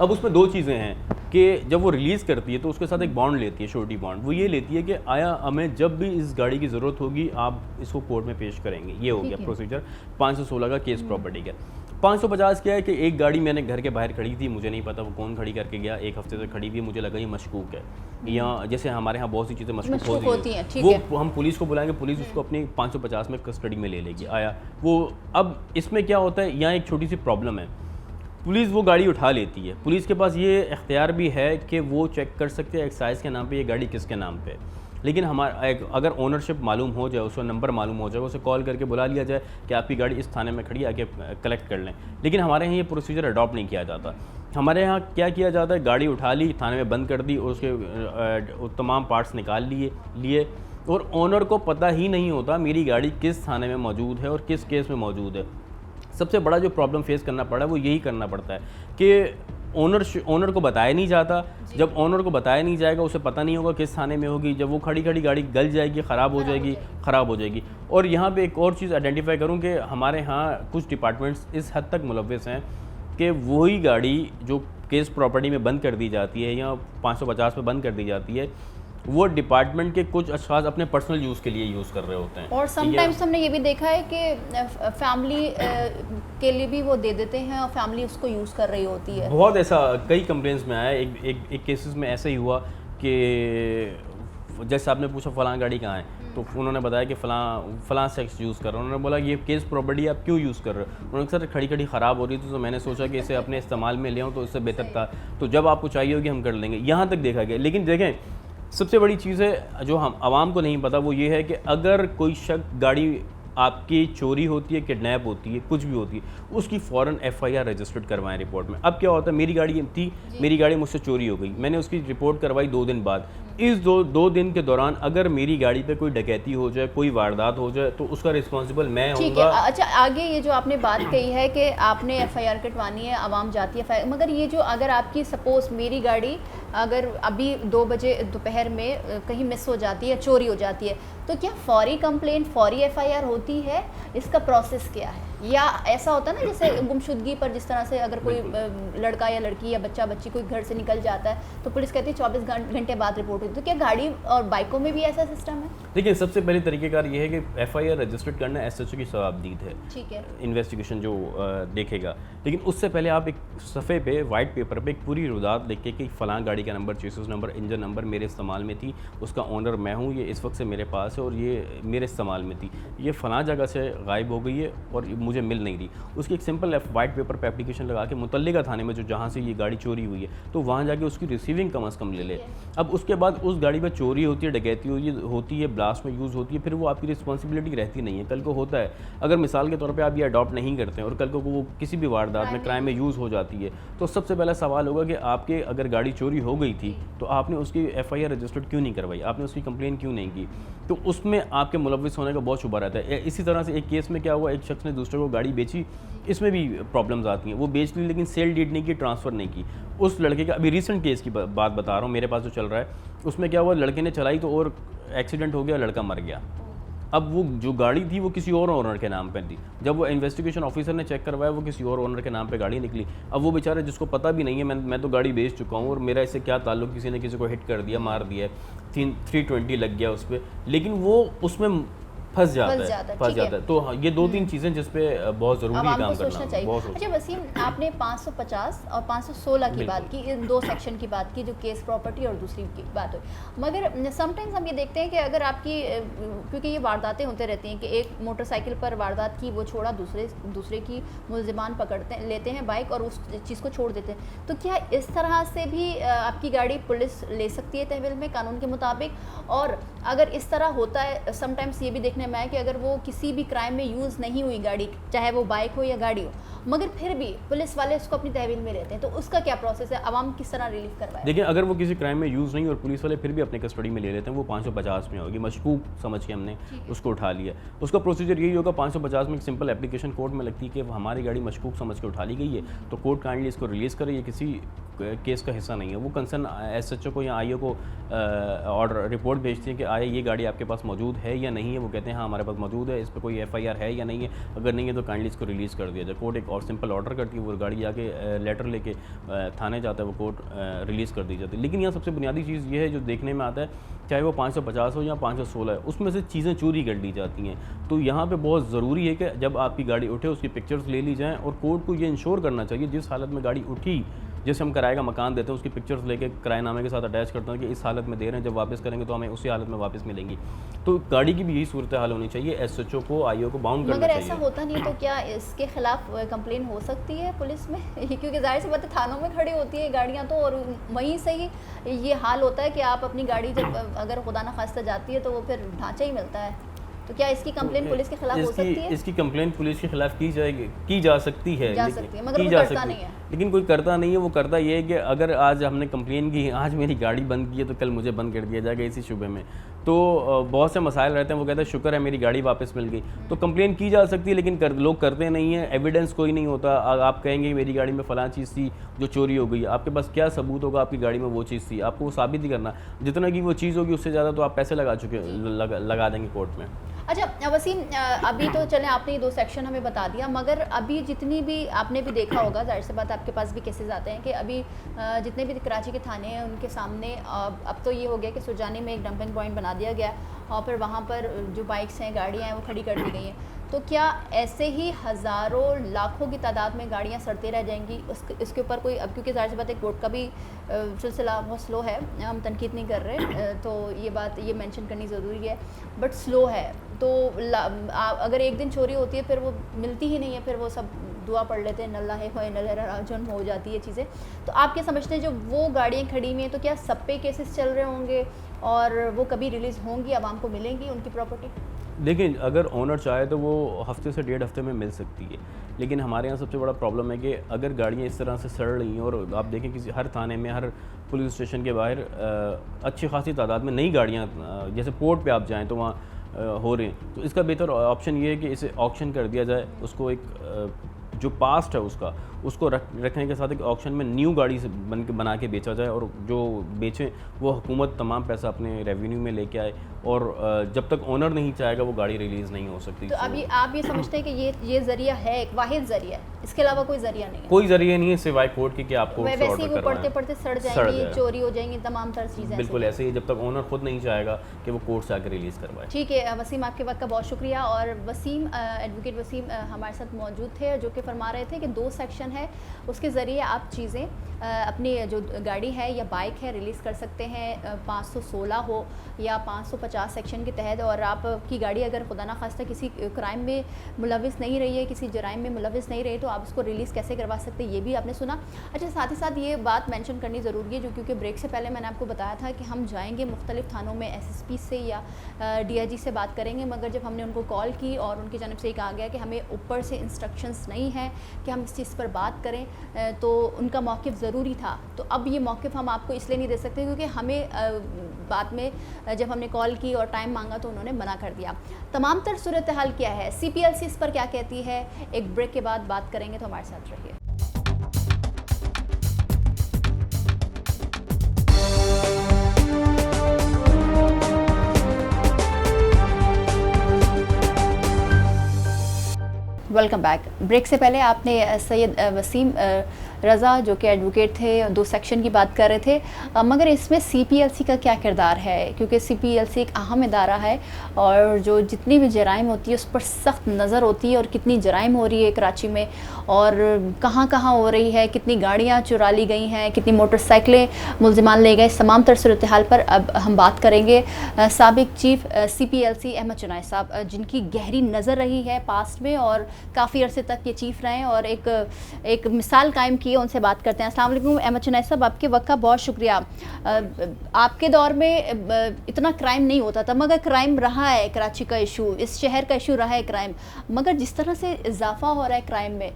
अब उसमें 2 चीज़ें हैं कि जब वो रिलीज़ करती है तो उसके साथ एक बॉन्ड लेती है, श्योरिटी बॉन्ड। वो ये लेती है कि आया हमें जब भी इस गाड़ी की ज़रूरत होगी आप इसको कोर्ट में पेश करेंगे। ये हो गया प्रोसीजर 516 का केस प्रॉपर्टी का। 550 क्या है कि एक गाड़ी मैंने घर के बाहर खड़ी थी, मुझे नहीं पता वो कौन खड़ी करके गया, एक हफ्ते से खड़ी हुई है, मुझे लगा ये मशकूक है, या जैसे हमारे यहाँ बहुत सी चीज़ें मशकूक होती हैं, ठीक है। वो हम पुलिस को बुलाएंगे, पुलिस उसको अपनी 550 में कस्टडी में ले लेगी। आया वो, अब इसमें क्या होता है, यहाँ एक छोटी सी प्रॉब्लम है, पुलिस वो गाड़ी उठा लेती है, पुलिस के पास ये इख्तियार भी है कि वो चेक कर सकते हैं एक्साइज के नाम पे ये गाड़ी किसके नाम पे, लेकिन हमारा अगर ओनरशिप मालूम हो जाए, उसका नंबर मालूम हो जाए, उसे कॉल करके बुला लिया जाए कि आपकी गाड़ी इस थाने में खड़ी है, आके कलेक्ट कर लें। लेकिन हमारे यहाँ ये प्रोसीजर अडॉप्ट नहीं किया जाता। हमारे यहाँ क्या किया जाता है, गाड़ी उठा ली, थाने में बंद कर दी और उसके तमाम पार्ट्स निकाल लिए और ओनर को पता ही नहीं होता मेरी गाड़ी किस थाने में मौजूद है और किस केस में मौजूद है। सबसे बड़ा जो प्रॉब्लम फेस करना पड़ा वो यही करना पड़ता है कि ओनर को बताया नहीं जाता। जब ओनर को बताया नहीं जाएगा, उसे पता नहीं होगा किस थाने में होगी, जब वो खड़ी गाड़ी गल जाएगी, ख़राब हो जाएगी। और यहाँ पे एक और चीज़ आइडेंटिफाई करूँ कि हमारे यहाँ कुछ डिपार्टमेंट्स इस हद तक मुलव्वस हैं कि वही गाड़ी जो केस प्रॉपर्टी में बंद कर दी जाती है या 550 में बंद कर दी जाती है, वो डिपार्टमेंट के कुछ अशख़ास अपने पर्सनल यूज़ के लिए यूज़ कर रहे होते हैं। और समटाइम्स हमने ये भी देखा है कि फैमिली के लिए भी वो दे देते हैं और फैमिली उसको यूज़ कर रही होती है। बहुत ऐसा कई कंप्लेंट्स में आया। एक केसेस में ऐसा ही हुआ कि जैसे आपने पूछा फ़लाँ गाड़ी कहाँ है, तो उन्होंने बताया कि फ़लाँ सेक्स यूज़ कर रहा है। उन्होंने बोला ये केस प्रॉपर्टी आप क्यों यूज़ कर रहे हो? उन्होंने सर खड़ी ख़राब हो रही थी तो मैंने सोचा कि इसे अपने इस्तेमाल में ले आऊँ तो इससे बेहतर था, तो जब आपको चाहिए होगी हम कर लेंगे। यहाँ तक देखा गया। लेकिन देखें, सबसे बड़ी चीज़ है जो हम आवाम को नहीं पता, वो ये है कि अगर कोई शख्स गाड़ी आपकी चोरी होती है, किडनैप होती है, कुछ भी होती है, उसकी फ़ौरन FIR रजिस्टर्ड करवाएं रिपोर्ट में। अब क्या होता है, मेरी गाड़ी थी, मेरी गाड़ी मुझसे चोरी हो गई, मैंने उसकी रिपोर्ट करवाई 2 दिन बाद। इस दो दिन के दौरान अगर मेरी गाड़ी पे कोई डकैती हो जाए, कोई वारदात हो जाए, तो उसका रिस्पॉन्सिबल मैं ठीक होऊंगा। है। अच्छा, आगे ये जो आपने बात कही है कि आपने FIR कटवानी है, आवाम जाती है FIR, मगर ये जो अगर आपकी सपोज़ मेरी गाड़ी अगर अभी 2 बजे दोपहर में कहीं मिस हो जाती है, चोरी हो जाती है, तो क्या फौरी कंप्लेंट, फौरी FIR होती है? इसका प्रोसेस क्या है? या ऐसा होता है ना जैसे गुमशुदगी पर, जिस तरह से अगर कोई लड़का या लड़की या बच्ची कोई घर से निकल जाता है तो पुलिस कहती है 24 घंटे बाद रिपोर्ट होती है, तो क्या गाड़ी और बाइकों में भी ऐसा सिस्टम है? देखिए, सबसे पहले तरीक़ेकार ये है कि FIR रजिस्टर्ड करना SHO की सवाबदीद है, ठीक है, इन्वेस्टिगेशन जो देखेगा। लेकिन उससे पहले आप एक सफ़े पे वाइट पेपर पे एक पूरी रुदात लिख के कि फ़लाँ गाड़ी का number, chassis number, engine number मेरे इस्तेमाल में थी, उसका ओनर मैं हूँ, ये इस वक्त से मेरे पास है और ये मेरे इस्तेमाल में थी, ये फ़लाँ जगह से गायब हो गई है और मुझे मिल नहीं रही। उसकी एक सिंपल वाइट पेपर पे एप्लीकेशन लगा के मुतल्लिका थाने में जो जहाँ से ये गाड़ी चोरी हुई है, तो वहाँ जाके उसकी रिसीविंग कम अज़ कम ले ले। अब उसके बाद उस गाड़ी पर चोरी होती है, डकैती होती है, ब्लास्ट में यूज़ होती है, फिर वो आपकी रिस्पॉन्सिबिलिटी रहती नहीं है। कल को होता है, अगर मिसाल के तौर पे आप ये अडॉप्ट नहीं करते हैं और कल को वो किसी भी वारदात में, क्राइम में यूज़ हो जाती है, तो सबसे पहला सवाल होगा कि आपके अगर गाड़ी चोरी हो गई थी तो आपने उसकी FIR रजिस्टर्ड क्यों नहीं करवाई, आपने उसकी कंप्लेन क्यों नहीं की? तो उसमें आपके मुलव्विस होने का बहुत शुबा रहता है। इसी तरह से एक केस में क्या हुआ, एक शख्स ने दूसरे को गाड़ी बेची, इसमें भी प्रॉब्लम्स आती हैं। वो बेच ली लेकिन सेल डीड नहीं की, ट्रांसफ़र नहीं की। उस लड़के का, अभी रिसेंट केस की बात बता रहा हूँ, मेरे पास जो चल रहा है, उसमें क्या हुआ, लड़के ने चलाई तो और एक्सीडेंट हो गया, लड़का मर गया। अब वो जो गाड़ी थी वो किसी और ओनर के नाम पे थी। जब वो इन्वेस्टिगेशन ऑफिसर ने चेक करवाया, वो किसी और ओनर के नाम पे गाड़ी निकली। अब वो बेचारा, जिसको पता भी नहीं है मैं तो गाड़ी बेच चुका हूँ और मेरा इससे क्या ताल्लुक, किसी ने किसी को हिट कर दिया, मार दिया, 320 लग गया उस पर, लेकिन वो उसमें फंस जाता है। तो हाँ, ये 2-3 चीज़ें जिस पे बहुत ज़रूरी काम करना चाहिए। अच्छा वसीम, आपने 550 और 516 की बात की, इन 2 सेक्शन की बात की, जो केस प्रॉपर्टी और दूसरी की बात हुई। मगर समटाइम्स हम ये देखते हैं कि अगर आपकी, क्योंकि ये वारदातें होते रहती हैं कि एक मोटरसाइकिल पर वारदात की, वो छोड़ा, दूसरे की मुलजिमान लेते हैं बाइक और उस चीज़ को छोड़ देते हैं, तो क्या इस तरह से भी आपकी गाड़ी पुलिस ले सकती है तहवील में कानून के मुताबिक? और अगर इस तरह होता है, समटाइम्स ये भी देखने में है कि अगर वो किसी भी क्राइम में यूज़ नहीं हुई गाड़ी, चाहे वो बाइक हो या गाड़ी हो, मगर फिर भी पुलिस वाले उसको अपनी तहवील में लेते हैं, तो उसका क्या प्रोसेस है? आवाम किस तरह रिलीफ करवाए? देखिए, अगर वो किसी क्राइम में यूज़ नहीं और पुलिस वाले फिर भी अपने कस्टडी में ले लेते हैं, वो 550 में होगी, मशकूक समझ के हमने उसको उठा लिया। उसका प्रोसीजर यही होगा, 550 में एक सिंपल एप्लीकेशन कोर्ट में लगती है कि हमारी गाड़ी मशकूक समझ के उठा ली गई है, तो कोर्ट काइंडली इसको रिलीज़ करे। ये किसी केस का हिस्सा नहीं है। वो कंसर्न SHO को या IO को ऑर्डर रिपोर्ट भेजती है कि आया ये गाड़ी आपके पास मौजूद है या नहीं है। वो कहते हैं हाँ हमारे पास मौजूद है, इस पर कोई FIR है या नहीं है, अगर नहीं है तो काइंडली इसको रिलीज़ कर दिया जाए। कोर्ट एक और सिंपल ऑर्डर करती है, वो गाड़ी जाके लेटर लेके थाने जाता है, वो कोर्ट रिलीज़ कर दी जाती है। लेकिन यहाँ सबसे बुनियादी चीज़ ये है जो देखने में आता है, चाहे वो 550 हो या 516 है, उसमें से चीज़ें चोरी कर ली जाती हैं। तो यहाँ पे बहुत ज़रूरी है कि जब आपकी गाड़ी उठे उसकी पिक्चर्स ले ली जाएँ, और कोर्ट को ये इंश्योर करना चाहिए जिस हालत में गाड़ी उठी, जैसे हम किराए का मकान देते हैं उसकी पिक्चर्स लेके किराएनामे के साथ अटैच करते हैं कि इस हालत में दे रहे हैं, जब वापस करेंगे तो हमें उसी हालत में वापस मिलेंगी। तो गाड़ी की भी यही सूरत हाल होनी चाहिए, एसएचओ को, आईओ को बाउंड करना मगर चाहिए। ऐसा होता नहीं तो क्या इसके खिलाफ कंप्लेन हो सकती है पुलिस में? क्योंकि जाहिर सी बात है थानों में खड़ी होती है गाड़ियाँ तो, और वहीं से ही ये हाल होता है कि आप अपनी गाड़ी जब अगर खुदा न खास्ता जाती है तो वो फिर ढांचा ही मिलता है। तो क्या इसकी कंप्लेन पुलिस के खिलाफ हो सकती है? इसकी कंप्लेन पुलिस के खिलाफ की जा सकती है, मगर कोई करता नहीं है। लेकिन कोई करता नहीं है। वो करता ये है कि अगर आज हमने कंप्लेन की, आज मेरी गाड़ी बंद की है तो कल मुझे बंद कर दिया जाएगा इसी शुबे में। तो बहुत से मसाइल रहते हैं। वो कहते हैं शुक्र है मेरी गाड़ी वापस मिल गई। तो कंप्लेन की जा सकती है, लेकिन लोग करते नहीं हैं। एविडेंस कोई नहीं होता। आप कहेंगे मेरी गाड़ी में फ़लाँ चीज़ थी जो चोरी हो गई, आपके पास क्या सबूत होगा आपकी गाड़ी में वो चीज़ थी? आपको वो साबित ही करना। जितना की वो चीज़ होगी उससे ज़्यादा तो आप पैसे लगा देंगे कोर्ट में। अच्छा वसीम, अभी तो चलें आपने ये 2 सेक्शन हमें बता दिया, मगर अभी जितनी भी आपने भी देखा होगा, जाहिर सी बात आपके पास भी केसेस आते हैं कि अभी जितने भी कराची के थाने हैं उनके सामने अब तो ये हो गया कि सुजानी में एक डंपिंग पॉइंट बना दिया गया और फिर वहाँ पर जो बाइक्स हैं, गाड़ियाँ हैं, वो खड़ी कर दी गई हैं। तो क्या ऐसे ही हज़ारों लाखों की तादाद में गाड़ियाँ सड़ते रह जाएंगी? इसके ऊपर कोई, अब क्योंकि जाहिर सी बात है कोर्ट का भी सिलसिला बहुत स्लो है, हम तनकीद नहीं कर रहे, तो ये बात ये मेंशन करनी ज़रूरी है, बट स्लो है। तो अगर एक दिन चोरी होती है फिर वो मिलती ही नहीं है, फिर वो सब दुआ पढ़ लेते हैं, नल्लाहे होए नल्लाहे राजन हो जाती है चीज़ें। तो आप क्या समझते हैं जो वो गाड़ियाँ खड़ी हुई हैं, तो क्या सब पे केसेस चल रहे होंगे और वो कभी रिलीज़ होंगी, आवाम को मिलेंगी उनकी प्रॉपर्टी? देखिए, अगर ओनर चाहे तो वो हफ्ते से 1.5 हफ्ते में मिल सकती है, लेकिन हमारे यहाँ सबसे बड़ा प्रॉब्लम है कि अगर गाड़ियाँ इस तरह से सड़ रही हैं, और आप देखें किसी हर थाने में, हर पुलिस स्टेशन के बाहर अच्छी खासी तादाद में नई गाड़ियाँ, जैसे पोर्ट पे आप जाएँ तो वहाँ हो रहे हैं। तो इसका बेहतर ऑप्शन ये है कि इसे ऑक्शन कर दिया जाए, उसको एक जो पास्ट है उसको रखने के साथ एक ऑक्शन में न्यू गाड़ी से बना के बेचा जाए, और जो बेचें वो हुकूमत तमाम पैसा अपने रेवेन्यू में लेके आए, और जब तक ओनर नहीं चाहेगा वो गाड़ी रिलीज़ नहीं हो सकती। तो अभी आप ये समझते हैं कि ये ज़रिया है, एक वाहिद ज़रिया है, इसके अलावा कोई ज़रिया नहीं है? कोई ज़रिया नहीं है सिवाय कोर्ट के कि आपको वैसे ही वो पढ़ते पढ़ते सड़ जाएंगी, चोरी हो जाएंगी, तमाम तरह चीज़ें। बिल्कुल ऐसे ही, जब तक ओनर खुद नहीं चाहेगा कि वो कोर्ट से आकर रिलीज़ करवाए। ठीक है वसीम, आपके वक्त का बहुत शुक्रिया। और वसीम, एडवोकेट वसीम हमारे साथ मौजूद थे, जो कि फरमा रहे थे कि 2 सेक्शन है, उसके ज़रिए आप चीज़ें अपनी जो गाड़ी है या बाइक है रिलीज़ कर सकते हैं, 516 हो या 550 सेक्शन के तहत। और आपकी गाड़ी अगर खुदा ना खास्ता किसी क्राइम में मुलविस नहीं रही है, किसी जराइम में मुलविस नहीं रही, तो आप उसको रिलीज़ कैसे करवा सकते हैं, ये भी आपने सुना। अच्छा, साथ ही साथ ये बात मेंशन करनी ज़रूरी है, जो क्योंकि ब्रेक से पहले मैंने आपको बताया था कि हम जाएंगे मुख्तलिफ थानों में एसएसपी से या डीआईजी से बात करेंगे, मगर जब हमने उनको कॉल की और उनकी जानिब से ये कहा गया कि हमें ऊपर से इंस्ट्रक्शंस नहीं हैं कि हम इस चीज़ पर बात करें, तो उनका मौक़िफ़ ज़रूरी था। तो अब ये मौक़िफ़ हम आपको इसलिए नहीं दे सकते क्योंकि हमें बाद में जब हमने कॉल की और टाइम मांगा तो उन्होंने मना कर दिया। तमाम तर सूरत हाल क्या है, CPLC इस पर क्या कहती है, एक ब्रेक के बाद बात करेंगे, तो हमारे साथ रहिए। Welcome back. ब्रेक से पहले आपने सैयद वसीम रज़ा जो कि एडवोकेट थे 2 सेक्शन की बात कर रहे थे, मगर इसमें CPLC का क्या किरदार है? क्योंकि CPLC एक अहम इदारा है और जो जितनी भी जराइम होती है उस पर सख्त नज़र होती है, और कितनी जराइम हो रही है कराची में और कहाँ कहाँ हो रही है, कितनी गाड़ियाँ चुरा ली गई हैं, कितनी मोटरसाइकिलें मुल्ज़िमान ले गए, तमाम तर सूरत हाल पर अब हम बात करेंगे साबिक चीफ CPLC अहमद चुनाई साहब, जिनकी गहरी नज़र रही है पास्ट में और काफ़ी अरसे तक ये चीफ रहे और एक मिसाल कायम की। उनसे बात करते हैं। अस्सलाम वालेकुम अहमद चुनाई साहब, आपके वक्त का बहुत शुक्रिया। आपके दौर में इतना क्राइम नहीं होता था, मगर क्राइम रहा है, कराची का इशू, इस शहर का इशू रहा है क्राइम, मगर जिस तरह से इजाफा हो रहा है क्राइम में,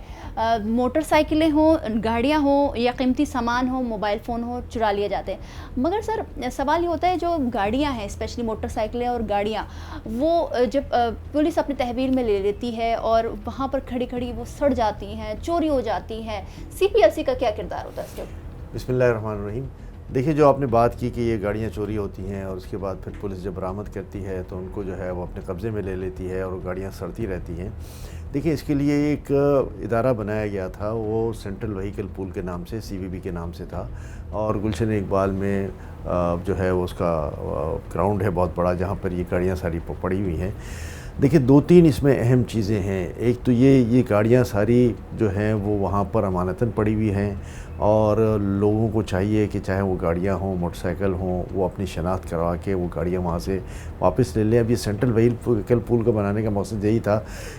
मोटरसाइकिलें हों, गाड़ियाँ हों या कीमती सामान हो, मोबाइल फ़ोन हो, चुरा लिए जाते हैं। मगर सर सवाल ये होता है, जो गाड़ियाँ हैं, स्पेशली मोटरसाइकिलें और गाड़ियाँ, वो जब पुलिस अपने तहवील में ले लेती है और वहाँ पर खड़ी खड़ी वो सड़ जाती हैं, चोरी हो जाती हैं, CPLC का क्या किरदार होता है इसके ऊपर? बिस्मिल्लाहिर्रहमानिर्रहीम। देखिए, जो आपने बात की कि ये गाड़ियाँ चोरी होती हैं और उसके बाद फिर पुलिस जब बरामद करती है तो उनको जो है वो अपने कब्ज़े में ले लेती है और वो गाड़ियाँ सड़ती रहती हैं। देखिए, इसके लिए एक इदारा बनाया गया था, वो सेंट्रल व्हीकल पूल के नाम से, CVP के नाम से था, और गुलशन इकबाल में जो है वो उसका ग्राउंड है बहुत बड़ा, जहाँ पर ये गाड़ियाँ सारी पड़ी हुई हैं। देखिए, 2-3 इसमें अहम चीज़ें हैं। एक तो ये गाड़ियाँ सारी जो हैं वो वहाँ पर अमानतन पड़ी हुई हैं, और लोगों को चाहिए कि चाहे वो गाड़ियाँ हों, मोटरसाइकिल हों, वो अपनी शनाख्त करवा के वो गाड़ियाँ वहाँ से वापस ले लें। अब ये सेंट्रल व्हीकल पूल का बनाने का मकसद यही था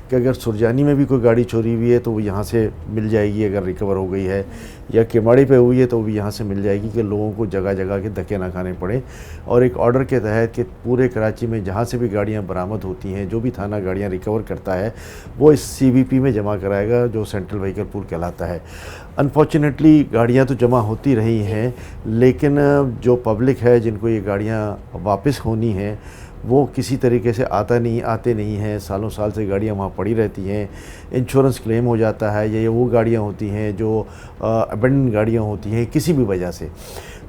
कि अगर सुरजानी में भी कोई गाड़ी चोरी हुई है तो वो यहाँ से मिल जाएगी, अगर रिकवर हो गई है, या केमाड़ी पे हुई है तो वो भी यहाँ से मिल जाएगी, कि लोगों को जगह जगह के धक्के ना खाने पड़े। और एक ऑर्डर के तहत कि पूरे कराची में जहाँ से भी गाड़ियाँ बरामद होती हैं, जो भी थाना गाड़ियाँ रिकवर करता है, वो इस CVP में जमा कराएगा, जो सेंट्रल व्हीकल पूल कहलाता है। अनफॉर्चुनेटली गाड़ियाँ तो जमा होती रही हैं, लेकिन जो पब्लिक है जिनको ये गाड़ियाँ वापस होनी हैं, वो किसी तरीके से आते नहीं हैं। सालों साल से गाड़ियाँ वहाँ पड़ी रहती हैं, इंश्योरेंस क्लेम हो जाता है, या ये वो गाड़ियाँ होती हैं जो अबेंडन गाड़ियाँ होती हैं किसी भी वजह से।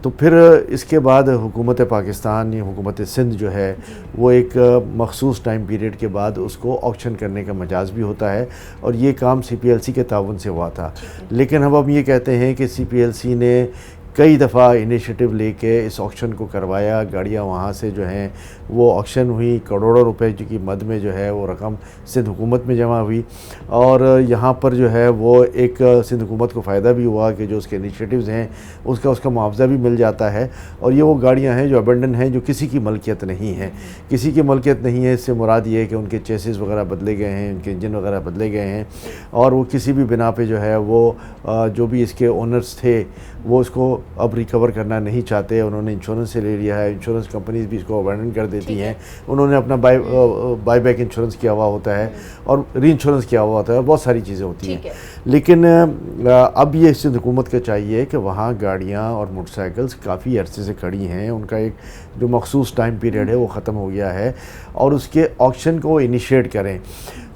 तो फिर इसके बाद हुकूमत पाकिस्तान या हुकूमत सिंध जो है वो एक मखसूस टाइम पीरियड के बाद उसको ऑक्शन करने का मजाज भी होता है, और ये काम CPLC के ताउन से हुआ था। लेकिन हम ये कहते हैं कि CPLC ने कई दफ़ा इनिशिएटिव लेके इस ऑक्शन को करवाया, गाड़ियाँ वहाँ से जो हैं वो ऑक्शन हुई, करोड़ों रुपए की मद में जो है वो रकम सिंध हुकूमत में जमा हुई, और यहाँ पर जो है वो एक सिंध हुकूमत को फ़ायदा भी हुआ कि जो उसके इनिशिएटिव्स हैं उसका मुआवजा भी मिल जाता है। और ये वो गाड़ियाँ हैं जो अबेंडन हैं, जो किसी की मलकियत नहीं है। किसी की मलकियत नहीं है, इससे मुराद ये है कि उनके चेसिस वगैरह बदले गए हैं, उनके इंजन वगैरह बदले गए हैं, और वो किसी भी बिना पे जो है वो जो भी इसके ओनर्स थे वो इसको अब रिकवर करना नहीं चाहते। उन्होंने इंश्योरेंस से ले लिया है, इंश्योरेंस कंपनीज भी इसको अबैंडन कर देती हैं। उन्होंने अपना बाई बैक इंश्योरेंस किया हुआ होता है और री इंश्योरेंस किया हुआ होता है, और बहुत सारी चीज़ें होती हैं। लेकिन अब ये सिंध हुकूमत को चाहिए कि वहाँ गाड़ियाँ और मोटरसाइकिल्स काफ़ी अरसे से खड़ी हैं, उनका एक जो मखसूस टाइम पीरियड है वो ख़त्म हो गया है, और उसके ऑक्शन को इनिशिएट करें।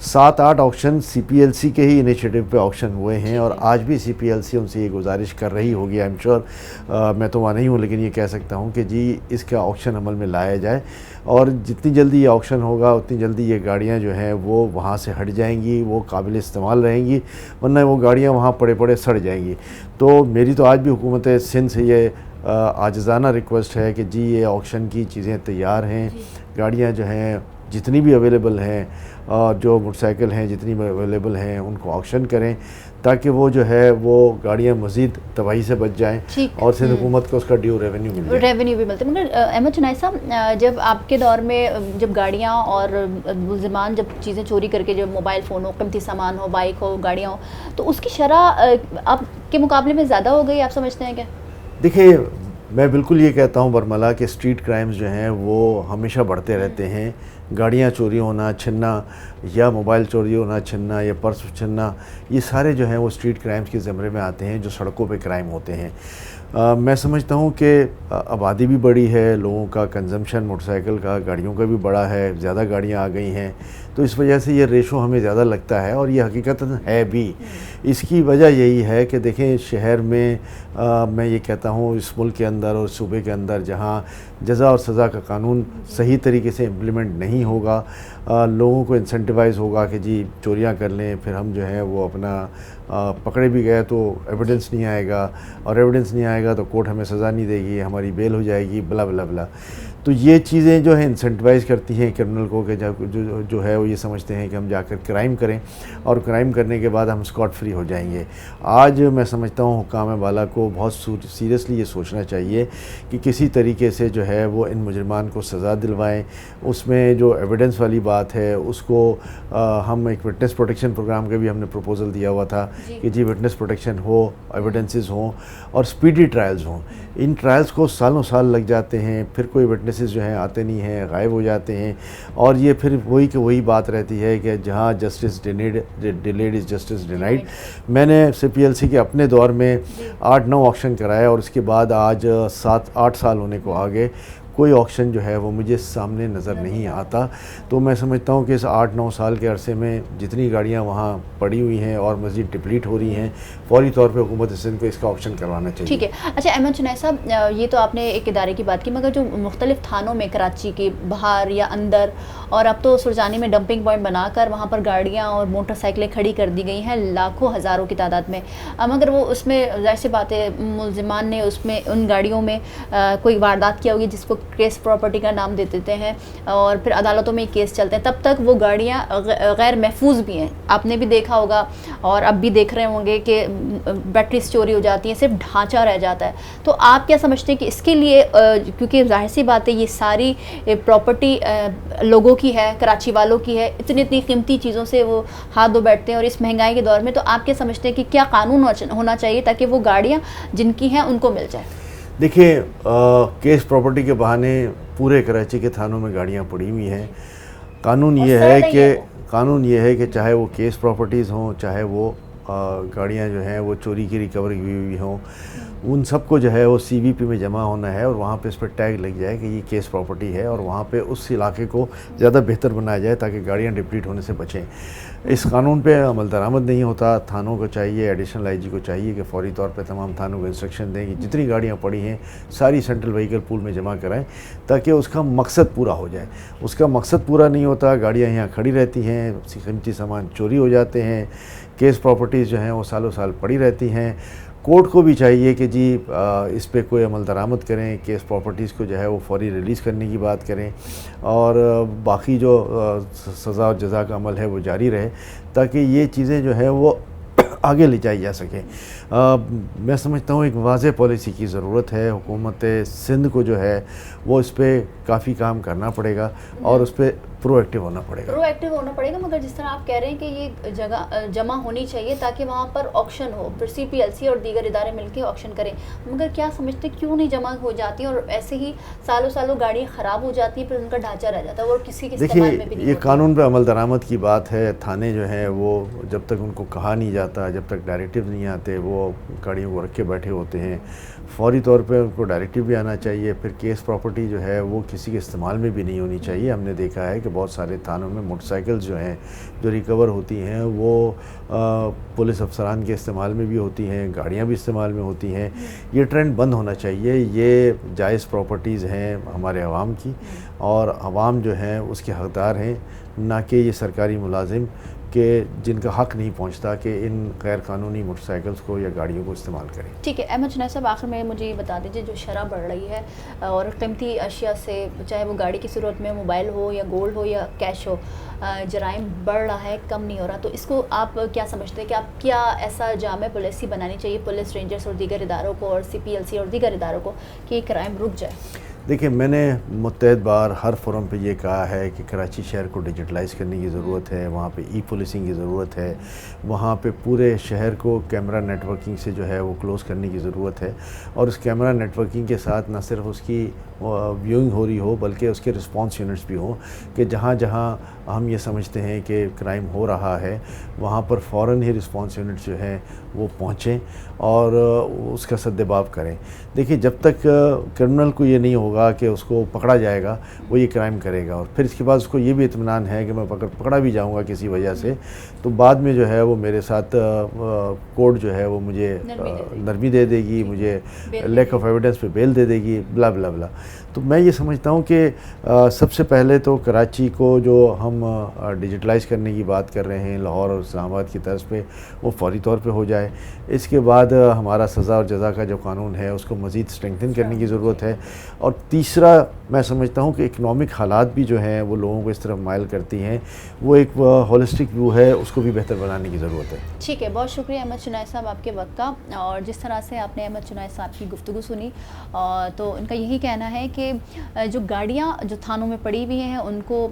7-8 ऑक्शन CPLC के ही इनिशिएटिव पे ऑक्शन हुए हैं, और आज भी CPLC उनसे ये गुजारिश कर रही होगी। आई एम श्योर, मैं तो वहाँ नहीं हूँ, लेकिन ये कह सकता हूँ कि जी इसका ऑक्शन अमल में लाया जाए, और जितनी जल्दी ये ऑक्शन होगा उतनी जल्दी ये गाड़ियाँ जो हैं वो वहाँ से हट जाएंगी, वो काबिल इस्तेमाल रहेंगी, वरना वो गाड़ियाँ वहाँ पड़े सड़ जाएंगी। तो मेरी तो आज भी हुकूमत सिंध से ये आजिज़ाना रिक्वेस्ट है कि जी ये ऑक्शन की चीज़ें तैयार हैं, गाड़ियाँ जो हैं जितनी भी अवेलेबल हैं, और जो मोटरसाइकिल हैं जितनी भी अवेलेबल हैं उनको ऑक्शन करें, ताकि वो जो है वो गाड़ियाँ मज़ीद तबाही से बच जाएं, और सिंध हुकूमत को उसका ड्यू रेवेन्यू मिल जाए। रेवेन्यू भी मिलता है। मगर अहमद शनाई साहब, जब आपके दौर में जब गाड़ियाँ और मुलज़िमान जब चीज़ें चोरी करके, जब मोबाइल फ़ोन हो, कीमती सामान हो, बाइक हो, गाड़ियाँ हो, तो उसकी शरह अब के मुकाबले में ज़्यादा हो गई, आप समझते हैं क्या? देखिए, मैं बिल्कुल ये कहता हूँ बरमला कि स्ट्रीट क्राइम्स जो हैं वो हमेशा बढ़ते रहते हैं। गाड़ियाँ चोरी होना, छिनना, या मोबाइल चोरी होना, छिनना, या पर्स छिनना, ये सारे जो हैं वो स्ट्रीट क्राइम्स के ज़मरे में आते हैं, जो सड़कों पे क्राइम होते हैं। मैं समझता हूँ कि आबादी भी बड़ी है, लोगों का कंजम्पशन मोटरसाइकिल का, गाड़ियों का भी बड़ा है, ज़्यादा गाड़ियाँ आ गई हैं, तो इस वजह से ये रेशो हमें ज़्यादा लगता है, और ये हकीकतन है भी। इसकी वजह यही है कि देखें, शहर में मैं ये कहता हूँ इस मुल्क के अंदर और सूबे के अंदर जहाँ जज़ा और सज़ा का कानून सही तरीके से इम्प्लीमेंट नहीं होगा, लोगों को इंसेंटिवाइज़ होगा कि जी चोरियाँ कर लें, फिर हम जो है वो अपना पकड़े भी गए तो एविडेंस नहीं आएगा, और एविडेंस नहीं आएगा तो कोर्ट हमें सज़ा नहीं देगी, हमारी बेल हो जाएगी, बला बला बला। तो ये चीज़ें जो है इंसेंटिवाइज़ करती हैं क्रिमिनल को कि जो है वो ये समझते हैं कि हम जाकर क्राइम करें, और क्राइम करने के बाद हम स्कॉट फ्री हो जाएंगे। आज मैं समझता हूँ हुक्काम वाला को बहुत सीरियसली ये सोचना चाहिए कि किसी तरीके से जो है वो इन मुजरिमान को सज़ा दिलवाएं। उसमें जो एविडेंस वाली बात है उसको हम एक विटनेस प्रोटेक्शन प्रोग्राम का भी हमने प्रपोज़ल दिया हुआ था कि जी विटनेस प्रोटेक्शन हो, एविडेंसेस हों, और स्पीडी ट्रायल्स हों। इन ट्रायल्स को सालों साल लग जाते हैं, फिर कोई विटनेसेस जो हैं आते नहीं हैं, गायब हो जाते हैं, और ये फिर वही कि वही बात रहती है कि जहाँ justice delayed is justice denied. मैंने CPLC के अपने दौर में 8-9 ऑक्शन कराया, और उसके बाद आज 7-8 साल होने को आ गए, कोई ऑक्शन जो है वो मुझे सामने नज़र नहीं आता। तो मैं समझता हूँ कि इस 8-9 साल के अरसे में जितनी गाड़ियाँ वहाँ पड़ी हुई हैं और मज़ीद डिप्लीट हो रही हैं, फौरी तौर पे हुकूमत सिंध को इसका ऑप्शन करवाना चाहिए। ठीक है। अच्छा अहमद चुनैद साहब, ये तो आपने एक इदारे की बात की, मगर जो मुख्तलिफ थानों में कराची के बाहर या अंदर, और अब तो सुरजानी में डंपिंग पॉइंट बनाकर वहाँ पर गाड़ियाँ और मोटरसाइकिलें खड़ी कर दी गई हैं लाखों हज़ारों की तादाद में, मगर वो उसमें ज़ाहिर सी बात है मुल्ज़िमान ने उसमें उन गाड़ियों में कोई वारदात किया होगी जिसको केस प्रॉपर्टी का नाम दे देते हैं और फिर अदालतों में केस चलते हैं। तब तक वो गाड़ियाँ गैर महफूज भी हैं, आपने भी देखा होगा और अब भी देख रहे होंगे कि बैटरीज चोरी हो जाती हैं, सिर्फ ढांचा रह जाता है। तो आप क्या समझते हैं कि इसके लिए, क्योंकि जाहिर सी बात है ये सारी प्रॉपर्टी लोगों की है, कराची वालों की है, इतनी इतनी कीमती चीज़ों से वो हाथ धो बैठते हैं और इस महंगाई के दौर में, तो आप क्या समझते हैं कि क्या कानून होना चाहिए ताकि वो गाड़ियाँ जिनकी हैं उनको मिल जाए? देखिए, केस प्रॉपर्टी के बहाने पूरे कराची के थानों में गाड़ियाँ पड़ी हुई हैं। कानून ये है कि चाहे वो केस प्रॉपर्टीज़ हों, चाहे वो गाड़ियाँ जो हैं वो चोरी की रिकवरी हुई हों, उन सबको जो है वो CVP में जमा होना है और वहाँ पे इस पर टैग लग जाए कि ये केस प्रॉपर्टी है और वहाँ पे उस इलाके को ज़्यादा बेहतर बनाया जाए ताकि गाड़ियाँ डिप्लीट होने से बचें। इस कानून पे अमल दरामद नहीं होता। थानों को चाहिए, एडिशनल IG को चाहिए कि फौरी तौर पे तमाम थानों को इंस्ट्रक्शन दें कि जितनी गाड़ियाँ पड़ी हैं सारी सेंट्रल व्हीकल पूल में जमा कराएं ताकि उसका मकसद पूरा हो जाए। उसका मकसद पूरा नहीं होता, गाड़ियाँ यहाँ खड़ी रहती हैं, कीमती सामान चोरी हो जाते हैं, केस प्रॉपर्टीज़ जो हैं वो सालों साल पड़ी रहती हैं। कोर्ट को भी चाहिए कि जी इस पे कोई अमल दरामद करें, केस प्रॉपर्टीज़ को जो है वो फौरी रिलीज़ करने की बात करें और बाकी जो सज़ा और जज़ा का अमल है वो जारी रहे ताकि ये चीज़ें जो है वो आगे ले जाई जा सकें। मैं समझता हूँ एक वाज़ेह पॉलिसी की ज़रूरत है। हुकूमत सिंध को जो है वो इस पर काफ़ी काम करना पड़ेगा और उस पर प्रोएक्टिव होना पड़ेगा। मगर जिस तरह आप कह रहे हैं कि ये जगह जमा होनी चाहिए ताकि वहाँ पर ऑक्शन हो, फिर CPLC और दीगर इदारे मिलकर ऑक्शन करें, मगर क्या समझते क्यों नहीं जमा हो जाती और ऐसे ही सालों सालों गाड़ियाँ ख़राब हो जाती हैं, फिर उनका ढांचा रह जाता है और किसी के इस्तेमाल में भी नहीं ये होती। कानून पे अमल दरामद की बात है। थाने जो हैं वो जब तक उनको कहा नहीं जाता, जब तक डायरेक्टिव नहीं आते, वो गाड़ियों को रख के बैठे होते हैं। फौरी तौर पे उनको डायरेक्टिव भी आना चाहिए। फिर केस प्रॉपर्टी जो है वो किसी के इस्तेमाल में भी नहीं होनी चाहिए। हमने देखा है कि बहुत सारे थानों में मोटरसाइकिल्स जो हैं जो रिकवर होती हैं वो पुलिस अफसरान के इस्तेमाल में भी होती हैं, गाड़ियाँ भी इस्तेमाल में होती हैं। ये ट्रेंड बंद होना चाहिए। ये जायज़ प्रॉपर्टीज़ हैं हमारे अवाम की और अवाम जो हैं उसके हकदार हैं, ना कि ये सरकारी मुलाजिम कि जिनका हक़ नहीं पहुंचता कि इन गैर कानूनी मोटरसाइकिल्स को या गाड़ियों को इस्तेमाल करें। ठीक है। अहमद चुनैद साहब, आखिर में मुझे ये बता दीजिए, जो शरह बढ़ रही है और कीमती अशिया से, चाहे वो गाड़ी की सूरत में मोबाइल हो या गोल्ड हो या कैश हो, जराइम बढ़ रहा है, कम नहीं हो रहा, तो इसको आप क्या समझते हैं कि आप क्या ऐसा जामे पॉलिसी बनानी चाहिए पुलिस, रेंजर्स और दीगर इदारों को और CPLC और दीगर इदारों को कि क्राइम रुक जाए? देखिए, मैंने मुतअद्दिद बार हर फोरम पे ये कहा है कि कराची शहर को डिजिटलाइज़ करने की ज़रूरत है, वहाँ पे पुलिसिंग की ज़रूरत है, वहाँ पे पूरे शहर को कैमरा नेटवर्किंग से जो है वो क्लोज़ करने की ज़रूरत है और उस कैमरा नेटवर्किंग के साथ न सिर्फ उसकी व्यूइंग हो रही हो बल्कि उसके रिस्पॉन्स यूनिट्स भी हों कि जहाँ जहाँ हम ये समझते हैं कि क्राइम हो रहा है वहाँ पर फ़ौरन ही रिस्पॉन्स यूनिट्स जो हैं वो पहुँचें और उसका सद्देबाब करें। देखिए, जब तक क्रिमिनल को ये नहीं होगा कि उसको पकड़ा जाएगा वो ये क्राइम करेगा और फिर इसके बाद उसको ये भी इत्मीनान है कि मैं पकड़ा भी जाऊँगा किसी वजह से तो बाद में जो है वो मेरे साथ कोर्ट जो है वो मुझे नरमी दे देगी, मुझे लैक ऑफ एविडेंस पे बेल दे देगी, ब्ला ब्ला ब्ला। तो मैं ये समझता हूँ कि सबसे पहले तो कराची को जो हम डिजिटलाइज़ करने की बात कर रहे हैं लाहौर और इस्लामाबाद की तर्ज पे, वो फौरी तौर पे हो जाए। इसके बाद हमारा सज़ा और जज़ा का जो कानून है उसको मज़ीद स्ट्रेंथन करने की ज़रूरत है और तीसरा मैं समझता हूँ कि इकनॉमिक हालात भी जो हैं वो लोगों को इस तरफ माइल करती हैं, वो एक होलिस्टिक व्यू है, उसको भी बेहतर बनाने की ज़रूरत है। ठीक है, बहुत शुक्रिया अहमद चुनैद साहब आपके वक्त का, और जिस तरह से आपने अहमद चुनैद साहब की गुफ्तगू सुनी तो उनका यही कहना है कि जो गाड़ियाँ जो थानों में पड़ी हुई हैं उनको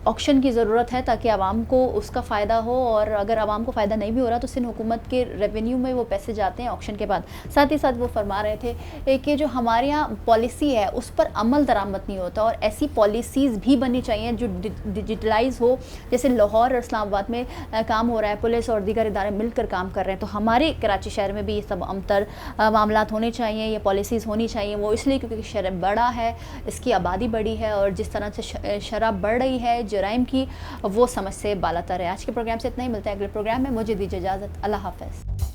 ऑक्शन की ज़रूरत है ताकि आवाम को उसका फ़ायदा हो, और अगर आवाम को फ़ायदा नहीं भी हो रहा तो सिंध हुकूमत के रेवेन्यू में वो पैसे जाते हैं ऑक्शन के बाद। साथ ही साथ वो फरमा रहे थे कि जो हमारे यहाँ पॉलिसी है उस पर अमल दरामद नहीं होता, और ऐसी पॉलिसीज़ भी बननी चाहिए जो डिजिटलाइज हो। जैसे लाहौर और इस्लामाबाद में काम हो रहा है, पुलिस और दीगर इदारे मिलकर काम कर रहे हैं, तो हमारे कराची शहर में भी ये सब अमतर मामलात होने चाहिए, ये पॉलिसीज़ होनी चाहिए। वो इसलिए क्योंकि शहर बड़ा है, इसकी आबादी बड़ी है, और जिस तरह से शराब बढ़ रही है जराइम की, वो समझ से बालातर है। आज के प्रोग्राम से इतना ही, मिलता है अगले प्रोग्राम में। मुझे दीजिए इजाज़त, अल्लाह हाफ़िज़।